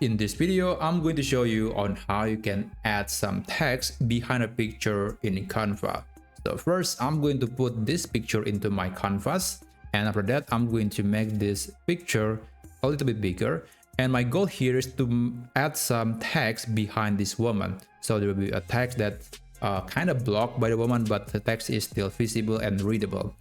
In this video, I'm going to show you on how you can add some text behind a picture in Canva. So first, I'm going to put this picture into my canvas, and after that, I'm going to make this picture a little bit bigger. And my goal here is to add some text behind this woman. So there will be a text that kind of blocked by the woman, but the text is still visible and readable.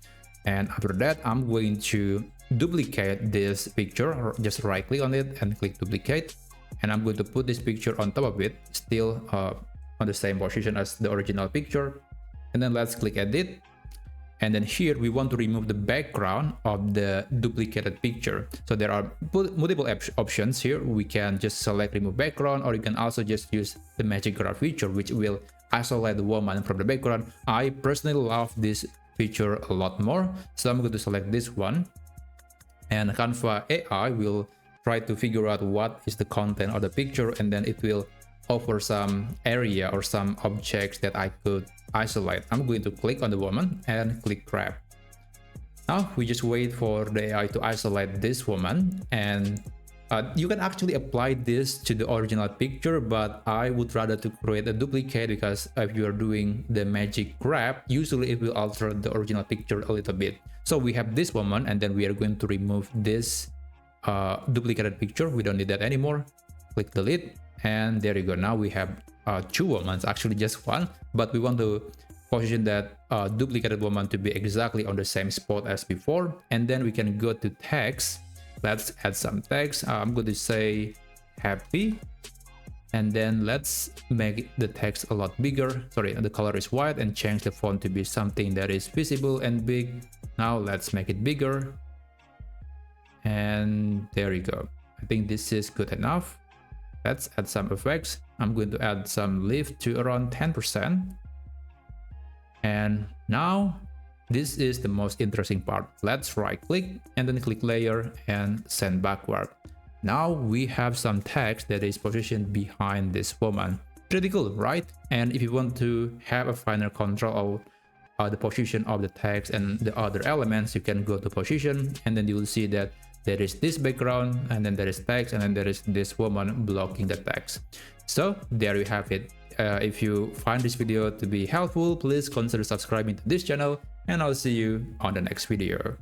And after that, I'm going to duplicate this picture, or just right click on it and click duplicate. And I'm going to put this picture on top of it, still on the same position as the original picture. And then let's click edit. And then here we want to remove the background of the duplicated picture. So there are multiple options here. We can just select remove background, or you can also just use the magic graph feature, which will isolate the woman from the background. I personally love this feature a lot more, so I'm going to select this one. And Canva AI will try to figure out what is the content of the picture, and then it will offer some area or some objects that I could isolate. I'm going to click on the woman and click grab. Now we just wait for the AI to isolate this woman, and you can actually apply this to the original picture, but I would rather to create a duplicate, because if you are doing the magic grab, usually it will alter the original picture a little bit. So we have this woman, and then we are going to remove this duplicated picture. We don't need that anymore. Click delete, and there you go. Now we have two women, actually just one, but we want to position that duplicated woman to be exactly on the same spot as before. And then we can go to text. Let's add some text. I'm going to say happy, and then let's make the text a lot bigger. Sorry, the color is white, and change the font to be something that is visible and big. Now let's make it bigger, and there you go. I think this is good enough. Let's add some effects. I'm going to add some lift to around 10%. And now this is the most interesting part. Let's right click and then click layer and send backward. Now we have some text that is positioned behind this woman. Pretty cool, right? And if you want to have a final control of the position of the text and the other elements, you can go to position, and then you will see that there is this background, and then there is text, and then there is this woman blocking the text. So there you have it. If you find this video to be helpful, please consider subscribing to this channel, and I'll see you on the next video.